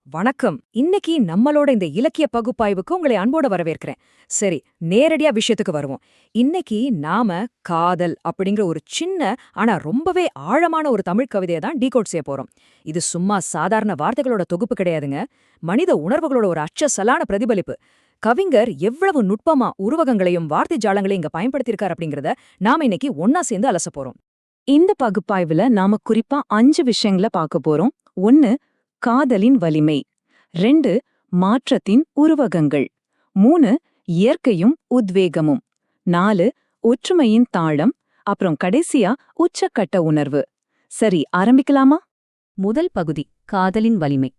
வணக்கம். இன்னைக்கு நம்மளோட இந்த இலக்கிய பகுப்பாய்வுக்கு உங்களை அன்போட வரவேற்கிறேன். சரி, நேரடியா விஷயத்துக்கு வருவோம். இன்னைக்கு நாம காதல் அப்படிங்கிற ஒரு சின்ன ஆனா ரொம்பவே ஆழமான ஒரு தமிழ் கவிதையை தான் டீகோட் செய்ய போறோம். இது சும்மா சாதாரண வார்த்தைகளோட தொகுப்பு கிடையாதுங்க. மனித உணர்வுகளோட ஒரு அச்சசலான பிரதிபலிப்பு. கவிஞர் எவ்வளவு நுட்பமா உருவகங்களையும் வார்த்தை ஜாலங்களையும் இங்க பயன்படுத்தியிருக்கார் அப்படிங்கறத நாம இன்னைக்கு ஒன்னா சேர்ந்து அலச போறோம். இந்த பகுப்பாய்வுல நாம குறிப்பா 5 விஷயங்கள பார்க்க போறோம். 1 காதலின் வலிமை, 2 மாற்றத்தின் உருவகங்கள், 3 இயற்கையும் உத்வேகமும், 4 ஒற்றுமையின் தாளம், அப்புறம் கடைசியா உச்சக்கட்ட உணர்வு. சரி, ஆரம்பிக்கலாமா? முதல் பகுதி காதலின் வலிமை.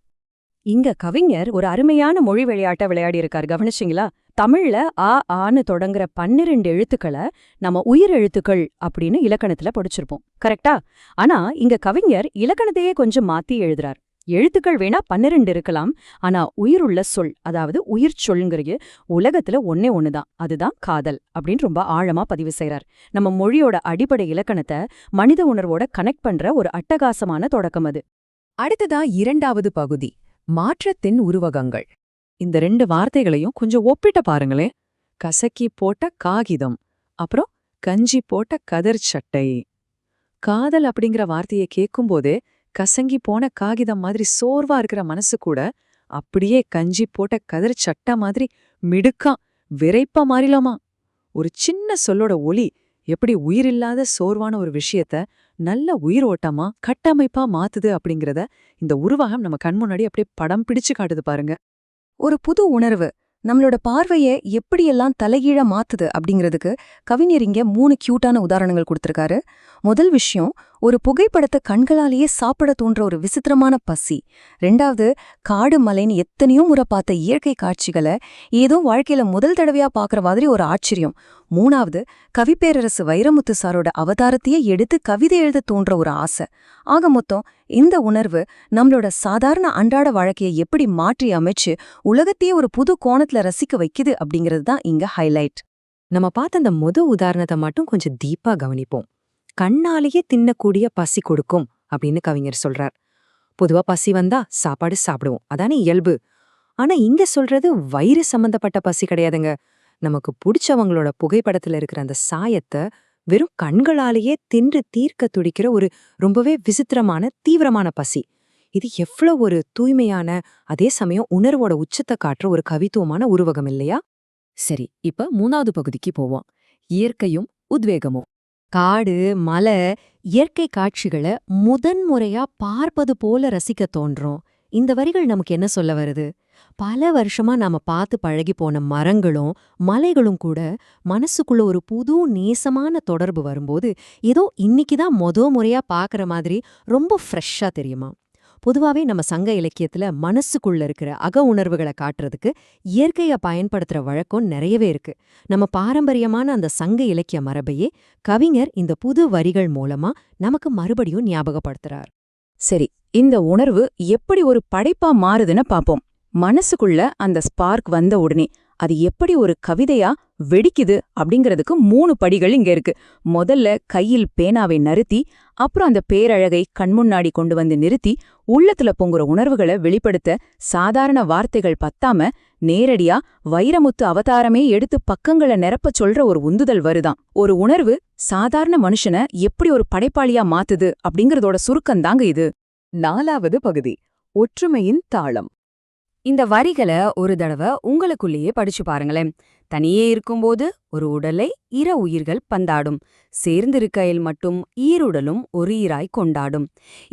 இங்க கவிஞர் ஒரு அருமையான மொழி விளையாட்ட விளையாடியிருக்காரு, கவனிச்சிங்களா? தமிழ்ல ஆ ஆன்னு தொடங்குற 12 எழுத்துக்களை நம்ம உயிர் எழுத்துக்கள் அப்படின்னு இலக்கணத்துல படிச்சிருப்போம், கரெக்டா? ஆனா இங்க கவிஞர் இலக்கணத்தையே கொஞ்சம் மாத்தி எழுதுறார். எழுத்துக்கள் வேணா 12 இருக்கலாம், ஆனா உயிருள்ள சொல், அதாவது உயிர் சொல்ங்கிறது உலகத்துல ஒன்னே ஒண்ணுதான், அதுதான் காதல் அப்படின்னு ரொம்ப ஆழமா பதிவு செய்றார். நம்ம மொழியோட அடிப்படை இலக்கணத்தை மனித உணர்வோட கனெக்ட் பண்ற ஒரு அட்டகாசமான தொடக்கம் அது. அடுத்ததா 2வது பகுதி, மாற்றத்தின் உருவகங்கள். இந்த 2 வார்த்தைகளையும் கொஞ்சம் ஒப்பிட்ட பாருங்களேன். கசக்கி போட்ட காகிதம், அப்புறம் கஞ்சி போட்ட கதர் சட்டை. காதல் அப்படிங்கிற வார்த்தையை கேட்கும்போதே கசங்கி போன காகிதம் மாதிரி சோர்வா இருக்கிற மனசு கூட அப்படியே கஞ்சி போட்ட கதர் சட்டை மாதிரி மிடுக்கா விரைப்பா மாறிலாமா? ஒரு சின்ன சொல்லோட ஒலி எப்படி உயிரில்லாத சோர்வான ஒரு விஷயத்த நல்ல உயிர் ஓட்டமா கட்டமைப்பா மாத்துது அப்படிங்கறத இந்த உருவகம் நம்ம கண் முன்னாடி அப்படியே படம் பிடிச்சு காட்டுது பாருங்க. ஒரு புது உணர்வு நம்மளோட பார்வையை எப்படியெல்லாம் தலைகீழ மாத்துது அப்படிங்கிறதுக்கு கவிஞர் இங்க 3 கியூட்டான உதாரணங்கள் கொடுத்திருக்காரு. முதல் விஷயம், ஒரு புகைப்படத்தை கண்களாலேயே சாப்பிட தோன்ற ஒரு விசித்திரமான பசி. 2வது, காடு மலைன்னு எத்தனையோ முறை பார்த்த இயற்கை காட்சிகளை ஏதோ வாழ்க்கையில முதல் தடவையா பார்க்குற மாதிரி ஒரு ஆச்சரியம். 3வது, கவிப்பேரரசு வைரமுத்து சாரோட அவதாரத்தையே எடுத்து கவிதை எழுத தோன்ற ஒரு ஆசை. ஆக மொத்தம் இந்த உணர்வு நம்மளோட சாதாரண அன்றாட வாழ்க்கையை எப்படி மாற்றி அமைச்சு உலகத்தையே ஒரு புது கோணத்துல ரசிக்க வைக்குது அப்படிங்கிறது தான் இங்க ஹைலைட். நம்ம பார்த்த அந்த உதாரணத்தை மட்டும் கொஞ்சம் டீப்பா கவனிப்போம். கண்ணாலேயே தின்னக்கூடிய பசி கொடுக்கும் அப்படின்னு கவிஞர் சொல்றார். பொதுவா பசி வந்தா சாப்பாடு சாப்பிடுவோம், அதானே இயல்பு. ஆனா இங்க சொல்றது வயிறு சம்பந்தப்பட்ட பசி கிடையாதுங்க. நமக்கு பிடிச்சவங்களோட புகைப்படத்துல இருக்கிற அந்த சாயத்தை வெறும் கண்களாலேயே தின்று தீர்க்க துடிக்கிற ஒரு ரொம்பவே விசித்திரமான தீவிரமான பசி. இது எவ்வளவு ஒரு தூய்மையான, அதே சமயம் உணர்வோட உச்சத்தை காட்டுற ஒரு கவித்துவமான உருவகம் இல்லையா? சரி, இப்ப 3வது பகுதிக்கு போவோம். இயற்கையும் உத்வேகமும். காடு, மலை, இயற்கை காட்சிகளை முதன்முறையா பார்ப்பது போல ரசிக்க தோன்றும். இந்த வரிகள் நமக்கு என்ன சொல்ல வருது? பல வருஷமா நாம பார்த்து பழகி போன மரங்களும் மலைகளும் கூட மனசுக்குள்ள ஒரு புது நேசமான தொடர்பு வரும்போது ஏதோ இன்னைக்குதான் முறையா பார்க்கற மாதிரி ரொம்ப ஃப்ரெஷ்ஷா தெரியுமா? பொதுவாவே நம்ம சங்க இலக்கியத்துல மனசுக்குள்ள இருக்கிற அக உணர்வுகளை காட்டுறதுக்கு இயற்கையை பயன்படுத்துற வழக்கம் நிறையவே இருக்கு. நம்ம பாரம்பரியமான அந்த சங்க இலக்கிய மரபையே கவிஞர் இந்த புது வரிகள் மூலமா நமக்கு மறுபடியும் ஞாபகப்படுத்துறார். சரி, இந்த உணர்வு எப்படி ஒரு படைப்பா மாறுதுன்னு பாப்போம். மனசுக்குள்ள அந்த ஸ்பார்க் வந்த உடனே அது எப்படி ஒரு கவிதையா வெடிக்குது அப்படிங்கிறதுக்கு 3 படிகள் இங்க இருக்கு. முதல்ல கையில் பேனாவை நறுத்தி, அப்புறம் அந்த பேரழகை கண்முன்னாடி கொண்டு வந்து நிறுத்தி, உள்ளத்துல பொங்குற உணர்வுகளை வெளிப்படுத்த சாதாரண வார்த்தைகள் பத்தாம நேரடியா வைரமுத்து அவதாரமே எடுத்து பக்கங்களை நிரப்பச் சொல்ற ஒரு உந்துதல் வருதாம். ஒரு உணர்வு சாதாரண மனுஷனை எப்படி ஒரு படைப்பாளியா மாத்துது அப்படிங்கறதோட சுருக்கந்தாங்க இது. 4வது பகுதி, ஒற்றுமையின் தாளம். இந்த வரிகளை ஒரு தடவை உங்களுக்குள்ளேயே படிச்சு பாருங்களேன். தனியே இருக்கும்போது ஒரு உடலை 2 உயிர்கள் பந்தாடும், சேர்ந்திருக்கையில் மட்டும் ஈருடலும் ஒரு ஈராய் கொண்டாடும்.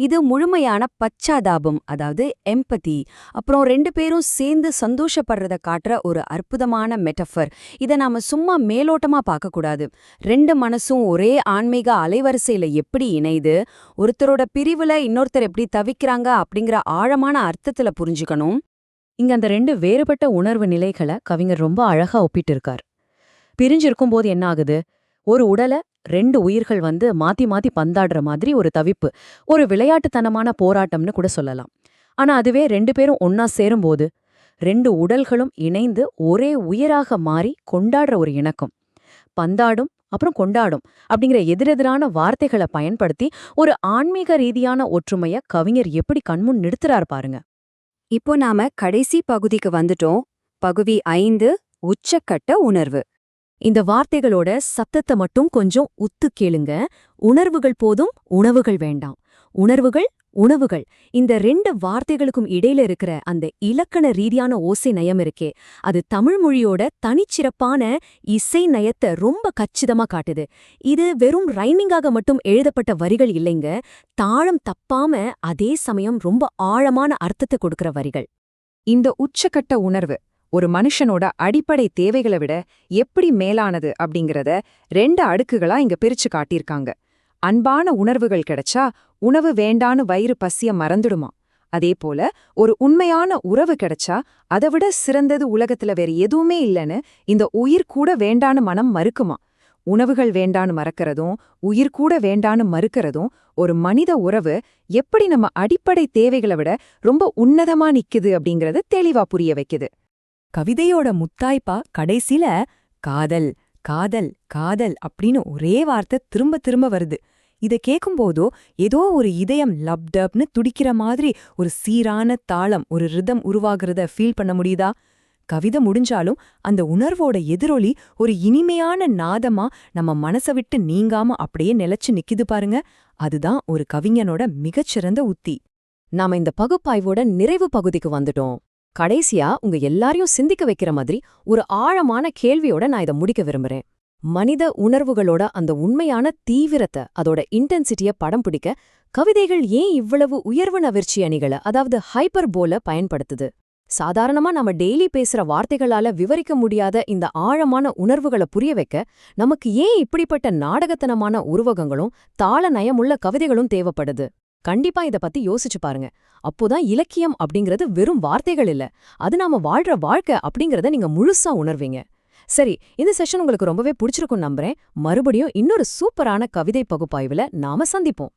இது முழுமையான பச்சாதாபம், அதாவது எம்பதி, அப்புறம் 2 பேரும் சேர்ந்து சந்தோஷப்படுறத காட்டுற ஒரு அற்புதமான மெட்டஃபர். இதை நாம சும்மா மேலோட்டமா பார்க்கக்கூடாது. 2 மனசும் ஒரே ஆன்மீக அலைவரிசையில எப்படி இணைது, ஒருத்தரோட பிரிவுல இன்னொருத்தர் எப்படி தவிக்கிறாங்க அப்படிங்கிற ஆழமான அர்த்தத்துல புரிஞ்சுக்கணும். இங்க அந்த 2 வேறுபட்ட உணர்வு நிலைகளை கவிஞர் ரொம்ப அழகா ஒப்பிட்டு இருக்கார். பிரிஞ்சிருக்கும்போது என்ன ஆகுது? ஒரு உடலை 2 உயிர்கள் வந்து மாத்தி மாத்தி பந்தாடுற மாதிரி ஒரு தவிப்பு, ஒரு விளையாட்டுத்தனமான போராட்டம்னு கூட சொல்லலாம். ஆனா அதுவே 2 பேரும் ஒன்னா சேரும்போது 2 உடல்களும் இணைந்து ஒரே உயிராக மாறி கொண்டாடுற ஒரு இணக்கம். பந்தாடும் அப்புறம் கொண்டாடும் அப்படிங்கிற எதிரெதிரான வார்த்தைகளை பயன்படுத்தி ஒரு ஆன்மீக ரீதியான ஒற்றுமைய கவிஞர் எப்படி கண்முன் நிறுத்துறார் பாருங்க. இப்போ நாம கடைசி பகுதிக்கு வந்துட்டோம். பகுதி 5, உச்சக்கட்ட உணர்வு. இந்த வார்த்தைகளோட சத்தத்தை மட்டும் கொஞ்சம் உத்து கேளுங்க. உணர்வுகள் போதும், உணவுகள் வேண்டாம். உணர்வுகள், உணவுகள், இந்த 2 வார்த்தைகளுக்கும் இடையில இருக்கிற அந்த இலக்கண ரீதியான ஓசை நயம் இருக்கே, அது தமிழ் மொழியோட தனிச்சிறப்பான இசை நயத்தை ரொம்ப கச்சிதமா காட்டுது. இது வெறும் ரைமிங்காக மட்டும் எழுதப்பட்ட வரிகள் இல்லைங்க, தாளம் தப்பாம அதே சமயம் ரொம்ப ஆழமான அர்த்தத்தை கொடுக்கிற வரிகள். இந்த உச்சக்கட்ட உணர்வு ஒரு மனுஷனோட அடிப்படை தேவைகளை விட எப்படி மேலானது அப்படிங்கறத 2 அடுக்குகளா இங்க பிரிச்சு காட்டியிருக்காங்க. அன்பான உணர்வுகள் கிடைச்சா உணவு வேண்டான்னு வயிறு பசிய மறந்துடுமா? அதேபோல ஒரு உண்மையான உறவு கிடைச்சா அதைவிட சிறந்தது உலகத்துல வேற எதுவுமே இல்லைன்னு இந்த உயிர் கூட வேண்டான்னு மனம் மறுக்குமா? உணவுகள் வேண்டான்னு மறக்கிறதும் உயிர் கூட வேண்டான்னு மறுக்கிறதும் ஒரு மனித உறவு எப்படி நம்ம அடிப்படை தேவைகளை விட ரொம்ப உன்னதமா நிக்குது அப்படிங்கறத தெளிவா புரிய வைக்குது. கவிதையோட முத்தாய்ப்பா கடைசில காதல் காதல் காதல் அப்படின்னு ஒரே வார்த்தை திரும்ப திரும்ப வருது. இத கேக்கும்போதோ ஏதோ ஒரு இதயம் லப்டப்னு துடிக்கிற மாதிரி ஒரு சீரான தாளம், ஒரு ரிதம் உருவாகிறத ஃபீல் பண்ண முடியுதா? கவிதை முடிஞ்சாலும் அந்த உணர்வோட எதிரொலி ஒரு இனிமையான நாதமா நம்ம மனசை விட்டு நீங்காம அப்படியே நிலைச்சு நிக்குது பாருங்க. அதுதான் ஒரு கவிஞனோட மிகச்சிறந்த உத்தி. நாம இந்த பகுப்பாய்வோட நிறைவு பகுதிக்கு வந்துட்டோம். கடைசியா உங்க எல்லாரையும் சிந்திக்க வைக்கிற மாதிரி ஒரு ஆழமான கேள்வியோட நான் இதை முடிக்க விரும்புறேன். மனித உணர்வுகளோட அந்த உண்மையான தீவிரத்தை, அதோட இன்டென்சிட்டிய படம் பிடிக்க கவிதைகள் ஏன் இவ்வளவு உயர்வு நவிர்ச்சி அணிகளை, அதாவது ஹைப்பர் போல பயன்படுத்துது? சாதாரணமா நம்ம டெய்லி பேசுற வார்த்தைகளால விவரிக்க முடியாத இந்த ஆழமான உணர்வுகளை புரிய வைக்க நமக்கு ஏன் இப்படிப்பட்ட நாடகத்தனமான உருவகங்களும் தாள நயமுள்ள கவிதைகளும் தேவைப்படுது? கண்டிப்பா இத பத்தி யோசிச்சு பாருங்க. அப்போதான் இலக்கியம் அப்படிங்கிறது வெறும் வார்த்தைகள் இல்ல, அது நாம வாழ்ற வாழ்க்கை அப்படிங்கறத நீங்க முழுசா உணர்வீங்க. சரி, இந்த செஷன் உங்களுக்கு ரொம்பவே பிடிச்சிருக்கும் நம்புறேன். மறுபடியும் இன்னொரு சூப்பரான கவிதை பகுப்பாய்வுல நாம சந்திப்போம்.